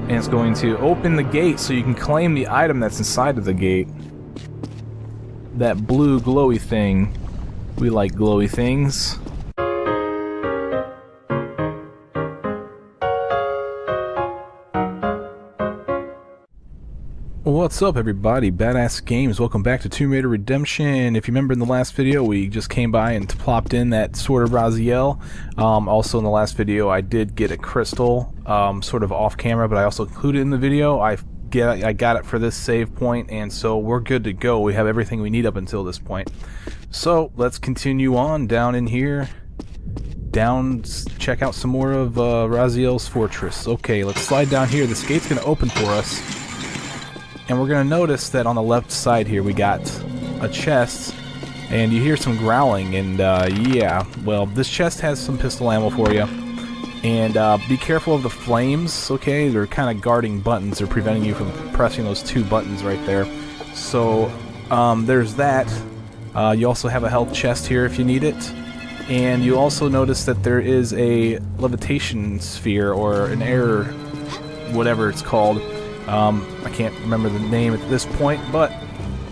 and it's going to open the gate so you can claim the item that's inside of the gate. That blue glowy thing. We like glowy things. What's up everybody, Badass Games, welcome back to Tomb Raider Redemption. If you remember in the last video, we just came by and plopped in that Sword of Azazel. Also in the last video I did get a crystal, sort of off camera, but I also included it in the video. I got it for this save point, and so we're good to go. We have everything we need up until this point. So let's continue on down in here. Check out some more of Raziel's fortress. Okay, let's slide down here. This gate's going to open for us. And we're going to notice that on the left side here we got a chest, and you hear some growling, and yeah, well, this chest has some pistol ammo for you. And be careful of the flames, okay? They're kind of guarding buttons. They're preventing you from pressing those two buttons right there. So there's that. You also have a health chest here if you need it. And you also notice that there is a Levitation Sphere, or an air, whatever it's called. I can't remember the name at this point, but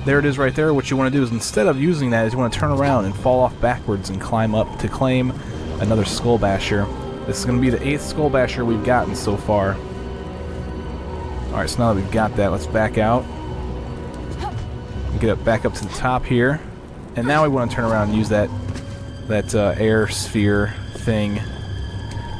there it is right there. What you want to do is, instead of using that, is you want to turn around and fall off backwards and climb up to claim another Skull Basher. This is going to be the 8th Skull Basher we've gotten so far. Alright, so now that we've got that, let's back out. Get back up to the top here. And now we want to turn around and use that air sphere thing.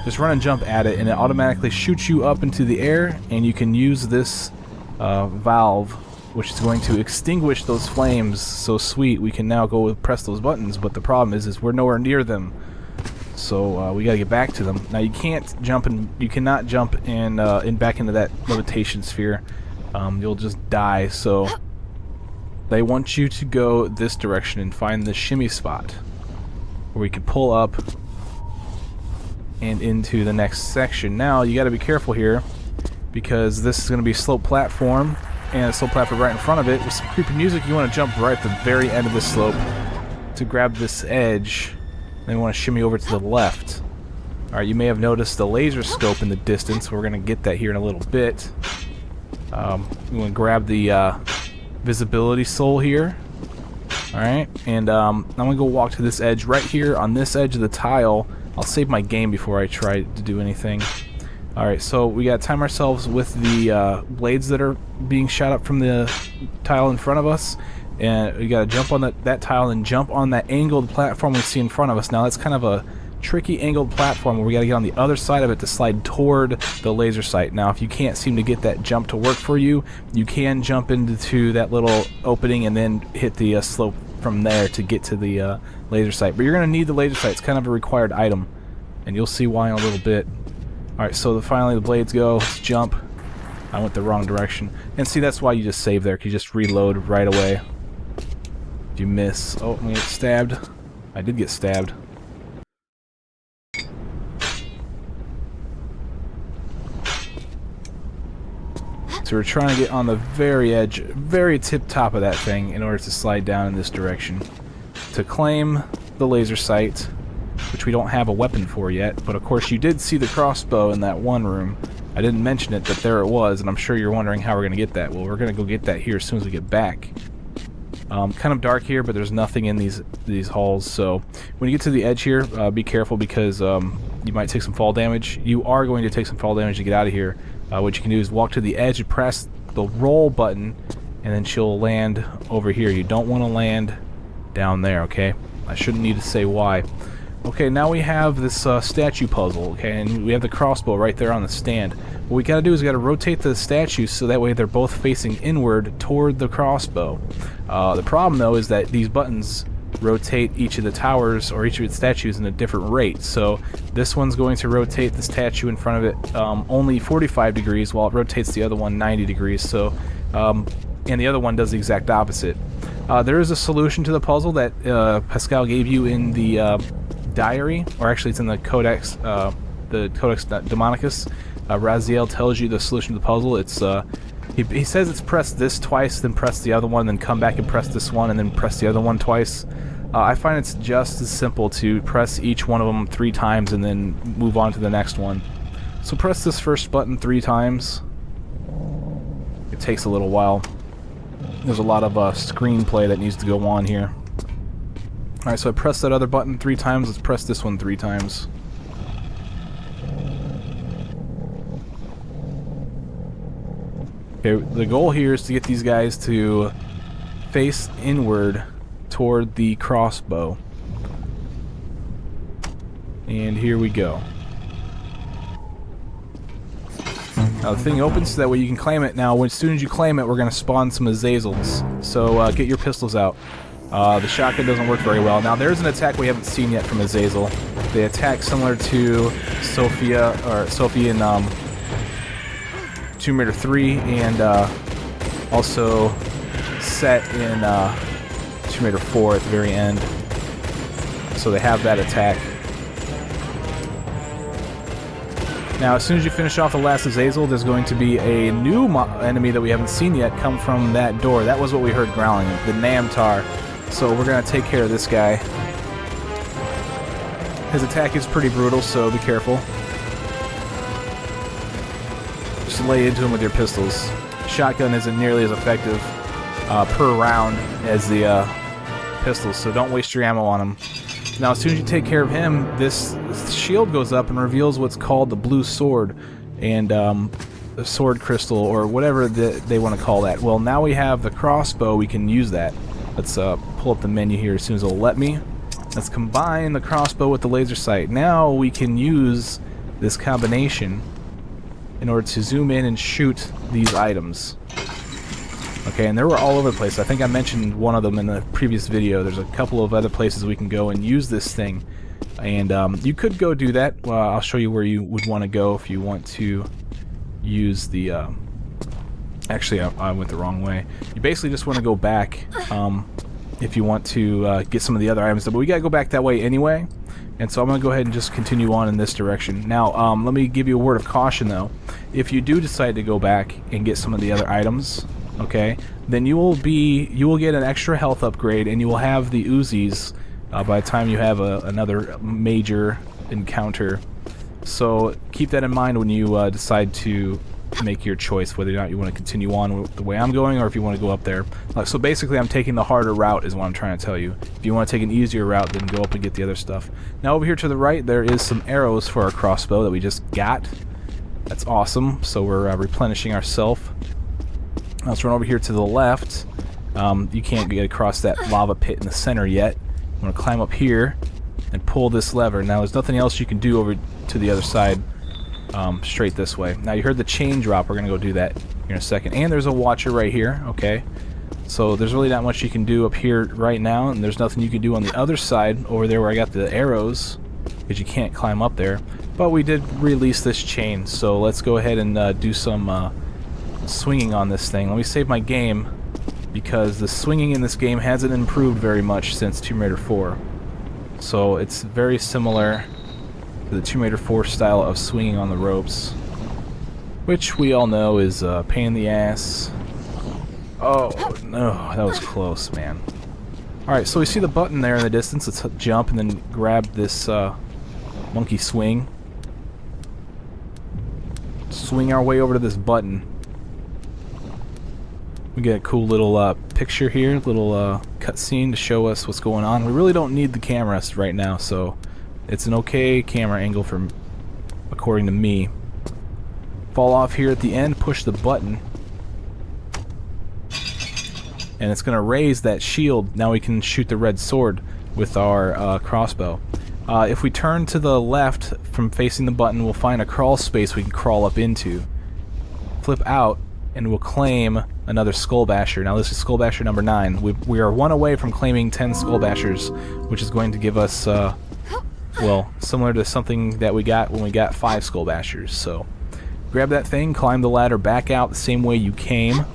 Just run and jump at it, and it automatically shoots you up into the air, and you can use this valve, which is going to extinguish those flames. So sweet, we can now go press those buttons, but the problem is we're nowhere near them. So we gotta get back to them. Now you can't jump, and you cannot jump back into that Levitation Sphere. You'll just die. So they want you to go this direction and find the shimmy spot where we can pull up and into the next section. Now you got to be careful here, because this is going to be a slope platform, and a slope platform right in front of it. With some creepy music, you want to jump right at the very end of the slope to grab this edge. Then you want to shimmy over to the left. Alright, you may have noticed the laser scope in the distance. We're going to get that here in a little bit. We want to grab the visibility soul here. Alright, and I'm going to go walk to this edge right here on this edge of the tile. I'll save my game before I try to do anything. Alright, so we gotta time ourselves with the blades that are being shot up from the tile in front of us. And we gotta jump on that tile and jump on that angled platform we see in front of us. Now that's kind of a tricky angled platform where we gotta get on the other side of it to slide toward the laser sight. Now if you can't seem to get that jump to work for you, you can jump into that little opening and then hit the slope from there to get to the laser sight. But you're going to need the laser sight. It's kind of a required item, and you'll see why in a little bit. Alright, so finally the blades go. Let's jump. I went the wrong direction. And see, that's why you just save there. You just reload right away. If you miss... Oh, I'm going to get stabbed. I did get stabbed. So we're trying to get on the very edge, very tip top of that thing in order to slide down in this direction to claim the laser sight, which we don't have a weapon for yet. But of course you did see the crossbow in that one room. I didn't mention it, but there it was, and I'm sure you're wondering how we're going to get that. Well, we're going to go get that here as soon as we get back. Kind of dark here, but there's nothing in these halls, so when you get to the edge here, be careful, because you might take some fall damage. You are going to take some fall damage to get out of here. What you can do is walk to the edge and press the roll button, and then she'll land over here. You don't want to land down there, okay? I shouldn't need to say why. Okay, now we have this statue puzzle, okay, and we have the crossbow right there on the stand. What we gotta do is we gotta rotate the statues so that way they're both facing inward toward the crossbow. The problem, though, is that these buttons rotate each of the towers or each of its statues in a different rate. So this one's going to rotate the statue in front of it only 45 degrees, while it rotates the other one 90 degrees. So and the other one does the exact opposite. There is a solution to the puzzle that Pascal gave you in the diary, or actually it's in the Codex Demonicus. Raziel tells you the solution to the puzzle. It's he says it's press this twice, then press the other one, then come back and press this one, and then press the other one twice. I find it's just as simple to press each one of them 3 times and then move on to the next one. So press this first button 3 times, it takes a little while. There's a lot of screenplay that needs to go on here. Alright, so I pressed that other button 3 times. Let's press this one 3 times. Okay, the goal here is to get these guys to face inward toward the crossbow. And here we go. Now the thing opens so that way you can claim it. Now, as soon as you claim it, we're going to spawn some Azazels. So get your pistols out. The shotgun doesn't work very well. Now there's an attack we haven't seen yet from Azazel. They attack similar to Sophie in Tomb Raider 3 and also Set in Tomb Raider 4 at the very end. So they have that attack. Now, as soon as you finish off the last Azazel, there's going to be a new enemy that we haven't seen yet come from that door. That was what we heard growling, the Namtar. So we're going to take care of this guy. His attack is pretty brutal, so be careful. Just lay into him with your pistols. Shotgun isn't nearly as effective per round as the pistols, so don't waste your ammo on him. Now, as soon as you take care of him, this shield goes up and reveals what's called the blue sword and the sword crystal, or whatever they want to call that. Well, now we have the crossbow. We can use that. Let's pull up the menu here as soon as it'll let me. Let's combine the crossbow with the laser sight. Now we can use this combination in order to zoom in and shoot these items. Okay, and they were all over the place. I think I mentioned one of them in the previous video. There's a couple of other places we can go and use this thing. And you could go do that. Well, I'll show you where you would want to go if you want to use the... Actually, I went the wrong way. You basically just want to go back if you want to get some of the other items. But we got to go back that way anyway. And so I'm going to go ahead and just continue on in this direction. Now, let me give you a word of caution, though. If you do decide to go back and get some of the other items... Okay, then you will get an extra health upgrade, and you will have the Uzis by the time you have another major encounter. So keep that in mind when you decide to make your choice, whether or not you want to continue on with the way I'm going, or if you want to go up there. So basically, I'm taking the harder route, is what I'm trying to tell you. If you want to take an easier route, then go up and get the other stuff. Now over here to the right, there is some arrows for our crossbow that we just got. That's awesome. So we're replenishing ourselves. Now let's run over here to the left. You can't get across that lava pit in the center yet. I'm going to climb up here and pull this lever. Now there's nothing else you can do over to the other side straight this way. Now you heard the chain drop. We're going to go do that here in a second. And there's a watcher right here. Okay. So there's really not much you can do up here right now, and there's nothing you can do on the other side over there where I got the arrows, because you can't climb up there. But we did release this chain, so let's go ahead and do some swinging on this thing. Let me save my game, because the swinging in this game hasn't improved very much since Tomb Raider 4. So it's very similar to the Tomb Raider 4 style of swinging on the ropes, which we all know is a pain in the ass. Oh no, that was close, man. Alright, so we see the button there in the distance. Let's jump and then grab this monkey swing. Swing our way over to this button. We get a cool little picture here, little cutscene to show us what's going on. We really don't need the cameras right now, so it's an okay camera angle from, according to me. Fall off here at the end, push the button, and it's going to raise that shield. Now we can shoot the red sword with our crossbow. If we turn to the left from facing the button, we'll find a crawl space we can crawl up into. Flip out, and we'll claim another Skull Basher. Now this is Skull Basher number 9. We are one away from claiming 10 Skull Bashers, which is going to give us, well, similar to something that we got when we got 5 Skull Bashers. So grab that thing, climb the ladder back out the same way you came.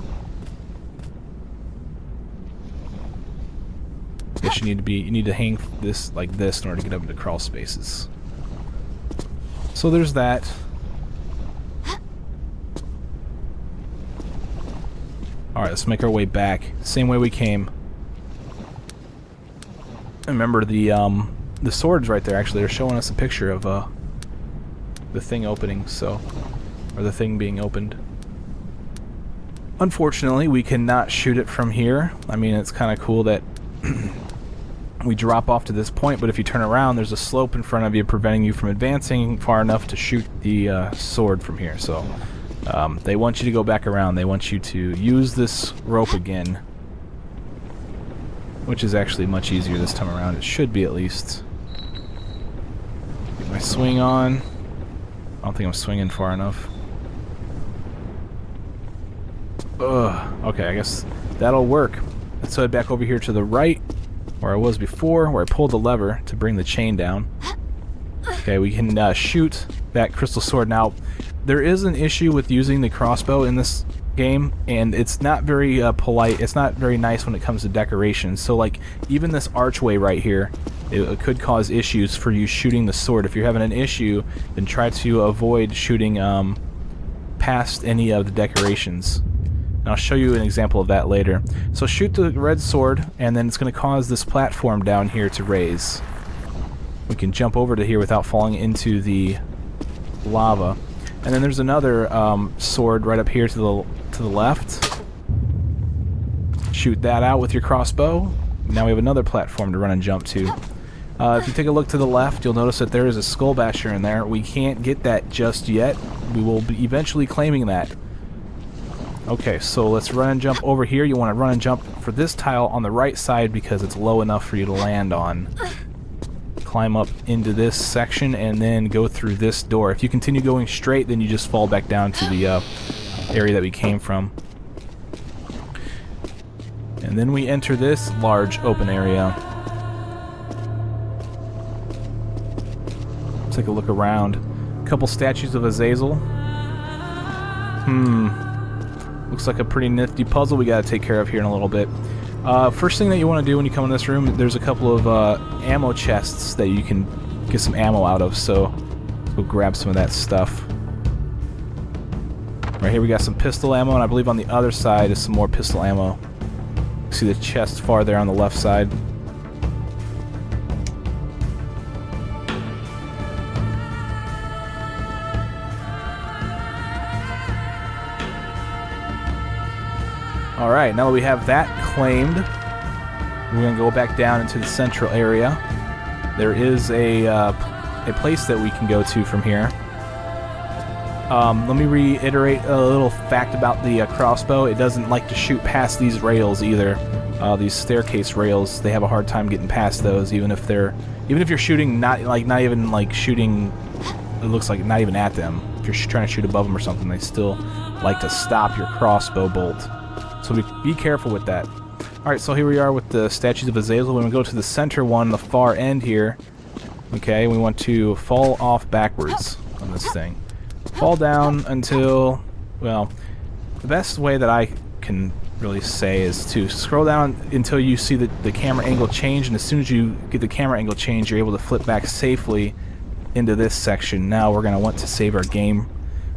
Guess you need to hang this like this in order to get up into crawl spaces. So there's that. Alright, let's make our way back. Same way we came. Remember the swords right there, actually, they're showing us a picture of the thing opening, so... or the thing being opened. Unfortunately, we cannot shoot it from here. I mean, it's kind of cool that we drop off to this point, but if you turn around, there's a slope in front of you preventing you from advancing far enough to shoot the sword from here. So they want you to go back around. They want you to use this rope again, which is actually much easier this time around. It should be, at least. Get my swing on. I don't think I'm swinging far enough. Ugh. Okay, I guess that'll work. Let's head back over here to the right, where I was before, where I pulled the lever to bring the chain down. Okay, we can shoot that crystal sword. Now, there is an issue with using the crossbow in this game, and it's not very polite. It's not very nice when it comes to decorations. So, like, even this archway right here, it could cause issues for you shooting the sword. If you're having an issue, then try to avoid shooting past any of the decorations. And I'll show you an example of that later. So shoot the red sword, and then it's going to cause this platform down here to raise. We can jump over to here without falling into the lava. And then there's another sword right up here to the left. Shoot that out with your crossbow. Now we have another platform to run and jump to. If you take a look to the left, you'll notice that there is a skull basher in there. We can't get that just yet. We will be eventually claiming that. Okay, so let's run and jump over here. You want to run and jump for this tile on the right side because it's low enough for you to land on. Climb up into this section and then go through this door. If you continue going straight, then you just fall back down to the area that we came from. And then we enter this large open area. Take a look around. A couple statues of Azazel. Looks like a pretty nifty puzzle we gotta take care of here in a little bit. First thing that you want to do when you come in this room, there's a couple of ammo chests that you can get some ammo out of, so we'll grab some of that stuff. Right here we got some pistol ammo, and I believe on the other side is some more pistol ammo. See the chest far there on the left side. Alright, now that we have that claimed, we're going to go back down into the central area. There is a place that we can go to from here. Let me reiterate a little fact about the crossbow. It doesn't like to shoot past these rails either. These staircase rails, they have a hard time getting past those, even if you're shooting not even shooting, it looks like not even at them. If you're trying to shoot above them or something, they still like to stop your crossbow bolt. So be careful with that. Alright, so here we are with the statues of Azazel. When we go to the center one, the far end here, okay, we want to fall off backwards on this thing. Fall down until, well, the best way that I can really say is to scroll down until you see the camera angle change, and as soon as you get the camera angle change, you're able to flip back safely into this section. Now we're going to want to save our game.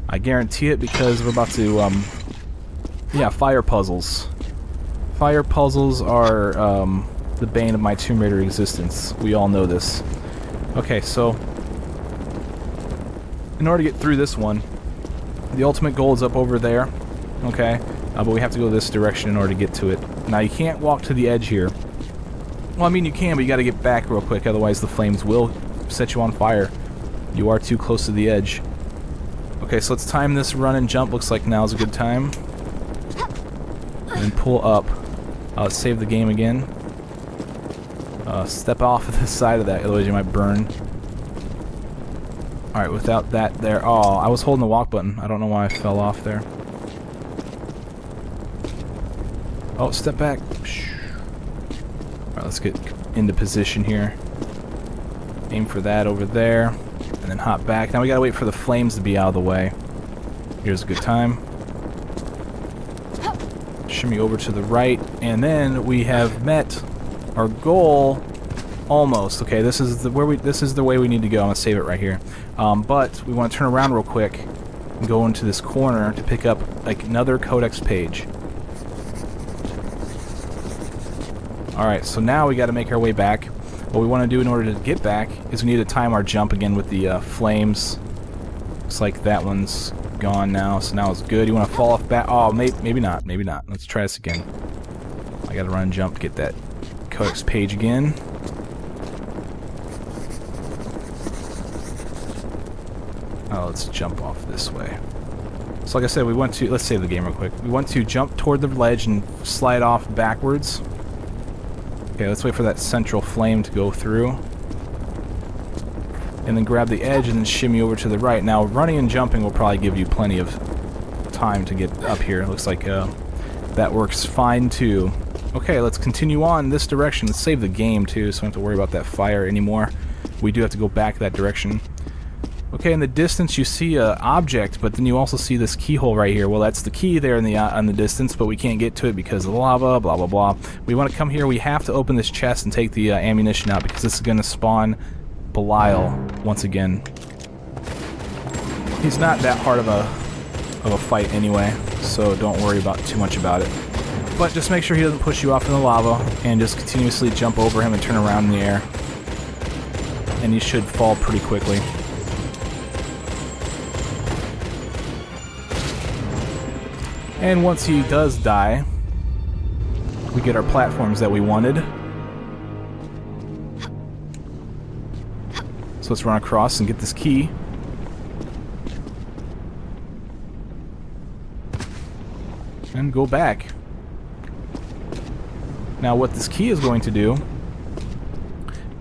I guarantee it, because we're about to, yeah, fire puzzles. Fire puzzles are the bane of my Tomb Raider existence. We all know this. Okay, so in order to get through this one, the ultimate goal is up over there, okay? But we have to go this direction in order to get to it. Now, you can't walk to the edge here. Well, I mean, you can, but you got to get back real quick, otherwise the flames will set you on fire. You are too close to the edge. Okay, so let's time this run and jump. Looks like now's a good time. And pull up. Let's save the game again. Step off of the side of that, otherwise you might burn. Alright, without that there... Oh, I was holding the walk button. I don't know why I fell off there. Oh, step back. Alright, let's get into position here. Aim for that over there. And then hop back. Now we gotta wait for the flames to be out of the way. Here's a good time. Shimmy over to the right, and then we have met our goal almost. Okay, this is the way we need to go. I'm gonna save it right here. But we want to turn around real quick and go into this corner to pick up like another Codex Page. Alright, so now we got to make our way back. What we want to do in order to get back is we need to time our jump again with the flames. Looks like that one's gone now, so now it's good. You want to fall off back? Oh, maybe not. Maybe not. Let's try this again. I gotta run and jump to get that Codex Page again. Oh, let's jump off this way. So like I said, we want to... Let's save the game real quick. We want to jump toward the ledge and slide off backwards. Okay, let's wait for that central flame to go through. And then grab the edge and then shimmy over to the right. Now, running and jumping will probably give you plenty of time to get up here. It looks like that works fine, too. Okay, let's continue on this direction. Let's save the game, too, so we don't have to worry about that fire anymore. We do have to go back that direction. Okay, in the distance you see an object, but then you also see this keyhole right here. Well, that's the key there in the distance, but we can't get to it because of the lava, blah, blah, blah. We want to come here. We have to open this chest and take the ammunition out because this is going to spawn BELIAL once again. He's not that hard of a fight anyway, so don't worry about too much about it. But just make sure he doesn't push you off in the lava, and just continuously jump over him and turn around in the air. And you should fall pretty quickly. And once he does die, we get our platforms that we wanted. So let's run across and get this key. And go back. Now what this key is going to do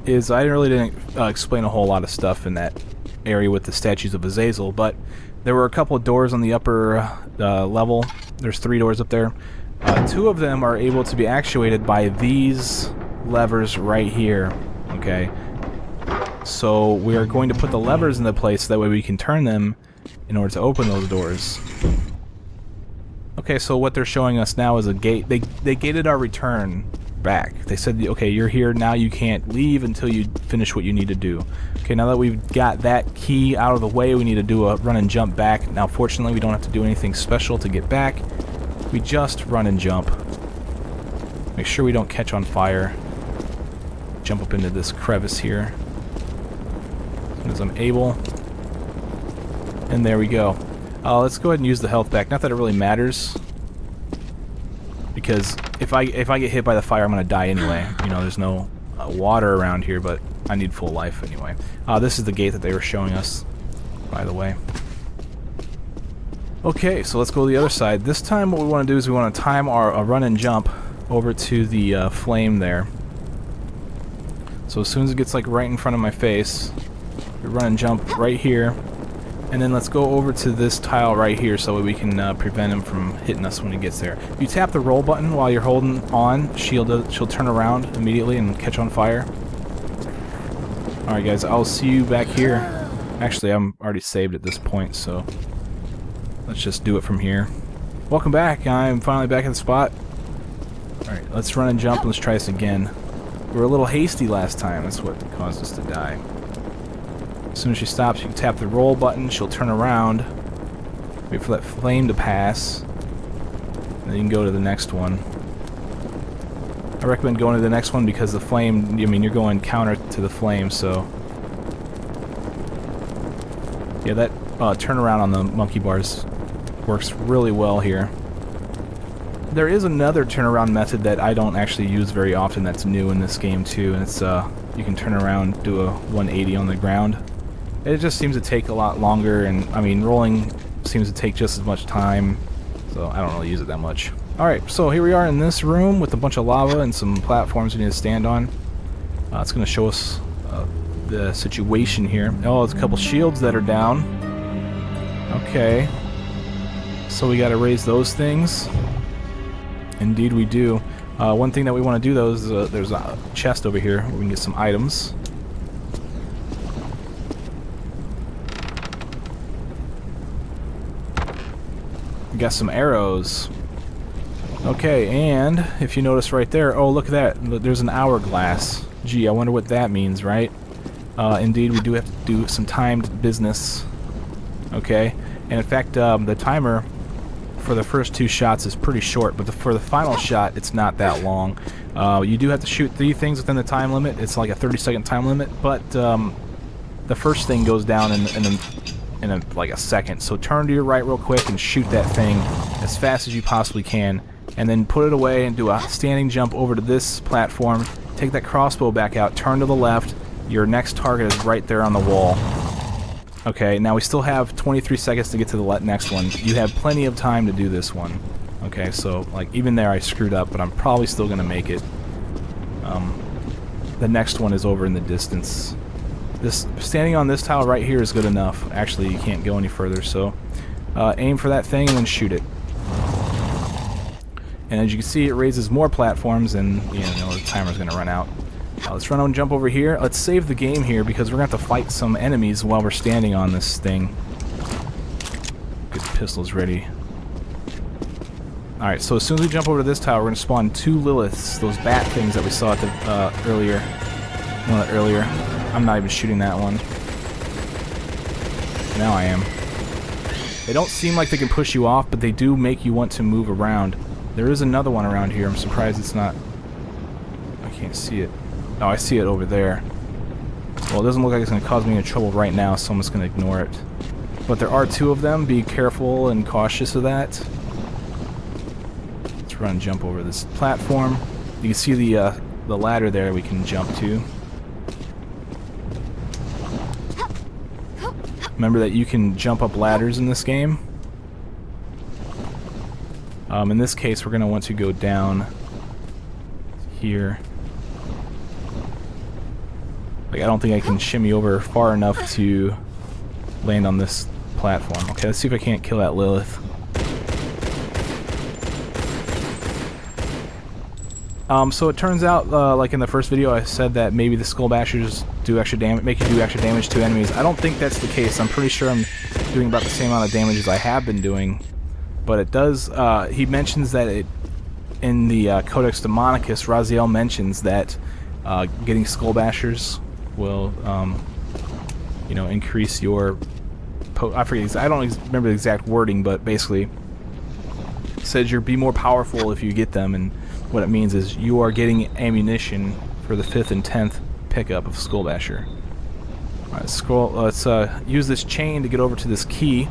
is, I really didn't explain a whole lot of stuff in that area with the statues of Azazel, but there were a couple of doors on the upper level. There's 3 doors up there. 2 of them are able to be actuated by these levers right here. Okay, so we are going to put the levers in the place so that way we can turn them in order to open those doors. Okay, so what they're showing us now is a gate. They gated our return back. They said, okay, you're here now, you can't leave until you finish what you need to do. Okay, now that we've got that key out of the way, we need to do a run and jump back. Now fortunately we don't have to do anything special to get back. We just run and jump. Make sure we don't catch on fire. Jump up into this crevice here as soon as I'm able. And there we go. Let's go ahead and use the health back. Not that it really matters, because if I get hit by the fire, I'm gonna die anyway. You know, there's no water around here, but I need full life anyway. This is the gate that they were showing us, by the way. Okay, so let's go to the other side. This time what we want to do is we want to time our run and jump over to the flame there. So as soon as it gets like right in front of my face, we run and jump right here. And then let's go over to this tile right here so we can prevent him from hitting us when he gets there. If you tap the roll button while you're holding on, she'll turn around immediately and catch on fire. Alright guys, I'll see you back here. Actually, I'm already saved at this point, so let's just do it from here. Welcome back. I'm finally back at the spot. Alright, let's run and jump and let's try this again. We were a little hasty last time. That's what caused us to die. As soon as she stops, you can tap the roll button, she'll turn around, wait for that flame to pass, and then you can go to the next one. I recommend going to the next one because the flame, I mean, you're going counter to the flame, so... Yeah, that turnaround on the monkey bars works really well here. There is another turnaround method that I don't actually use very often that's new in this game too, and it's, you can turn around, do a 180 on the ground. It just seems to take a lot longer, and I mean, rolling seems to take just as much time, so I don't really use it that much. Alright, so here we are in this room with a bunch of lava and some platforms we need to stand on. It's going to show us the situation here. Oh, there's a couple shields that are down. Okay. So we got to raise those things. Indeed we do. One thing that we want to do though is there's a chest over here where we can get some items. We got some arrows. Okay, and if you notice right there, oh look at that, there's an hourglass. Gee, I wonder what that means, right? Indeed, we do have to do some timed business. Okay, and in fact, the timer for the first 2 shots is pretty short, but for the final shot, it's not that long. You do have to shoot 3 things within the time limit. It's like a 30-second time limit, but the first thing goes down in in like a second. So turn to your right real quick and shoot that thing as fast as you possibly can, and then put it away and do a standing jump over to this platform. Take that crossbow back out, turn to the left. Your next target is right there on the wall. Okay, now we still have 23 seconds to get to the next one. You have plenty of time to do this one. Okay, so like even there I screwed up, but I'm probably still gonna make it. The next one is over in the distance. This standing on this tile right here is good enough. Actually, you can't go any further, so aim for that thing and then shoot it. And as you can see, it raises more platforms, and you know the timer's gonna run out. Let's run and jump over here. Let's save the game here because we're gonna have to fight some enemies while we're standing on this thing. Get the pistols ready. Alright, so as soon as we jump over to this tower, we're going to spawn 2 Liliths, those bat things that we saw at the earlier. I'm not even shooting that one. Now I am. They don't seem like they can push you off, but they do make you want to move around. There is another one around here. I'm surprised it's not... I can't see it. Oh, I see it over there. Well, it doesn't look like it's going to cause me any trouble right now, so I'm just going to ignore it. But there are 2 of them. Be careful and cautious of that. Run and jump over this platform. You can see the ladder there we can jump to. Remember that you can jump up ladders in this game. In this case, we're going to want to go down here. Like, I don't think I can shimmy over far enough to land on this platform. Okay, let's see if I can't kill that Lilith. So it turns out, like in the first video, I said that maybe the Skull Bashers do extra damage, make you do extra damage to enemies. I don't think that's the case. I'm pretty sure I'm doing about the same amount of damage as I have been doing. But it does, he mentions that it, in the Codex Demonicus, Azazel mentions that getting Skull Bashers will, you know, increase your... I forget, I don't remember the exact wording, but basically it says you'll be more powerful if you get them, and what it means is you are getting ammunition for the 5th and 10th pickup of Skull Basher. Alright, let's use this chain to get over to this key.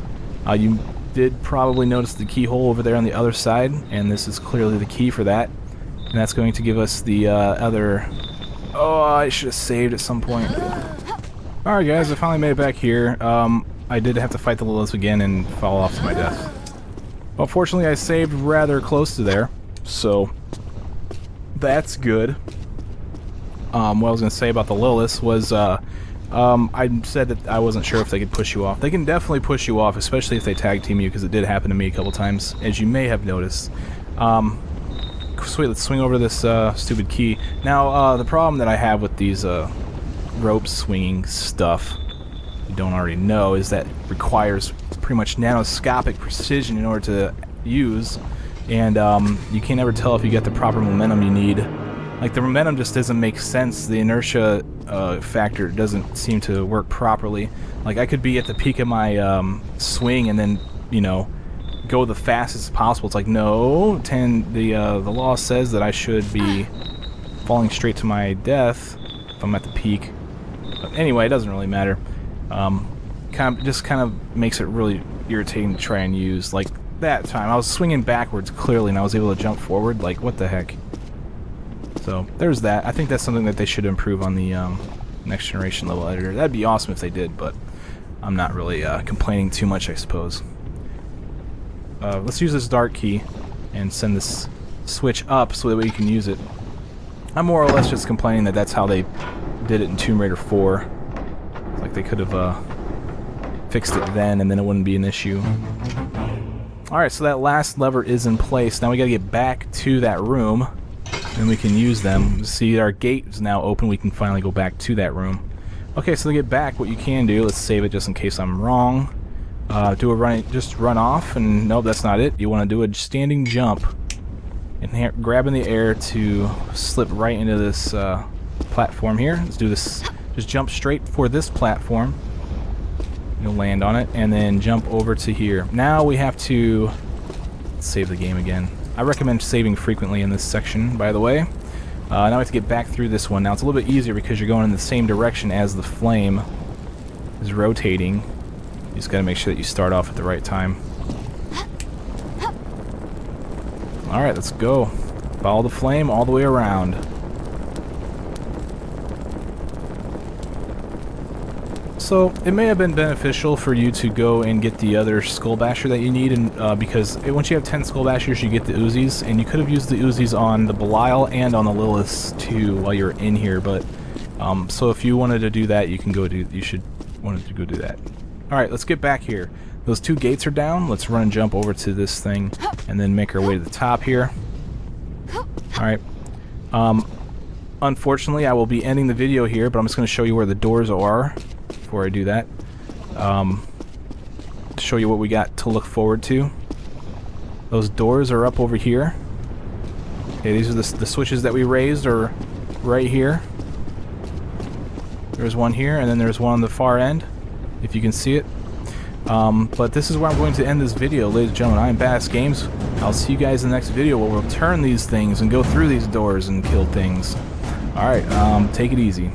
You did probably notice the keyhole over there on the other side, and this is clearly the key for that. And that's going to give us the other... Oh, I should have saved at some point. Alright guys, I finally made it back here. I did have to fight the Lilith again and fall off to my death. Well, fortunately I saved rather close to there, so that's good. What I was going to say about the Liliths was, I said that I wasn't sure if they could push you off. They can definitely push you off, especially if they tag team you, because it did happen to me a couple times, as you may have noticed. Sweet, let's swing over this stupid key. Now, the problem that I have with these rope swinging stuff, you don't already know, is that it requires pretty much nanoscopic precision in order to use, and you can't ever tell if you get the proper momentum you need. Like, the momentum just doesn't make sense. The inertia factor doesn't seem to work properly. Like, I could be at the peak of my swing and then, you know, go the fastest possible. It's like, no, the law says that I should be falling straight to my death if I'm at the peak. But anyway, it doesn't really matter. Just kind of makes it really irritating to try and use. Like, that time, I was swinging backwards clearly, and I was able to jump forward. Like, what the heck? So, there's that. I think that's something that they should improve on the next generation level editor. That'd be awesome if they did, but I'm not really complaining too much, I suppose. Let's use this dark key and send this switch up so that way you can use it. I'm more or less just complaining that that's how they did it in Tomb Raider 4. It's like they could have fixed it then, and then it wouldn't be an issue. Alright, so that last lever is in place. Now we gotta get back to that room, and we can use them. See, our gate is now open. We can finally go back to that room. Okay, so to get back, what you can do, let's save it just in case I'm wrong. Just run off, and nope, that's not it. You want to do a standing jump, and grab in the air to slip right into this platform here. Let's do this. Just jump straight for this platform. You'll land on it, and then jump over to here. Now we have to save the game again. I recommend saving frequently in this section, by the way. Now we have to get back through this one. Now it's a little bit easier because you're going in the same direction as the flame is rotating. You just gotta make sure that you start off at the right time. Alright, let's go. Follow the flame all the way around. So, it may have been beneficial for you to go and get the other Skull Basher that you need, and because once you have 10 Skull Bashers, you get the Uzis, and you could have used the Uzis on the Belial and on the Lilith too while you're in here, but so if you wanted to do that, you can go do. You should wanted to go do that. All right, let's get back here. Those 2 gates are down. Let's run and jump over to this thing, and then make our way to the top here. All right. Unfortunately, I will be ending the video here, but I'm just going to show you where the doors are. Before I do that, to show you what we got to look forward to. Those doors are up over here. Okay, these are the switches that we raised are right here. There's one here, and then there's one on the far end, if you can see it. But this is where I'm going to end this video, ladies and gentlemen. I am Badass Games. I'll see you guys in the next video where we'll turn these things and go through these doors and kill things. Alright, take it easy.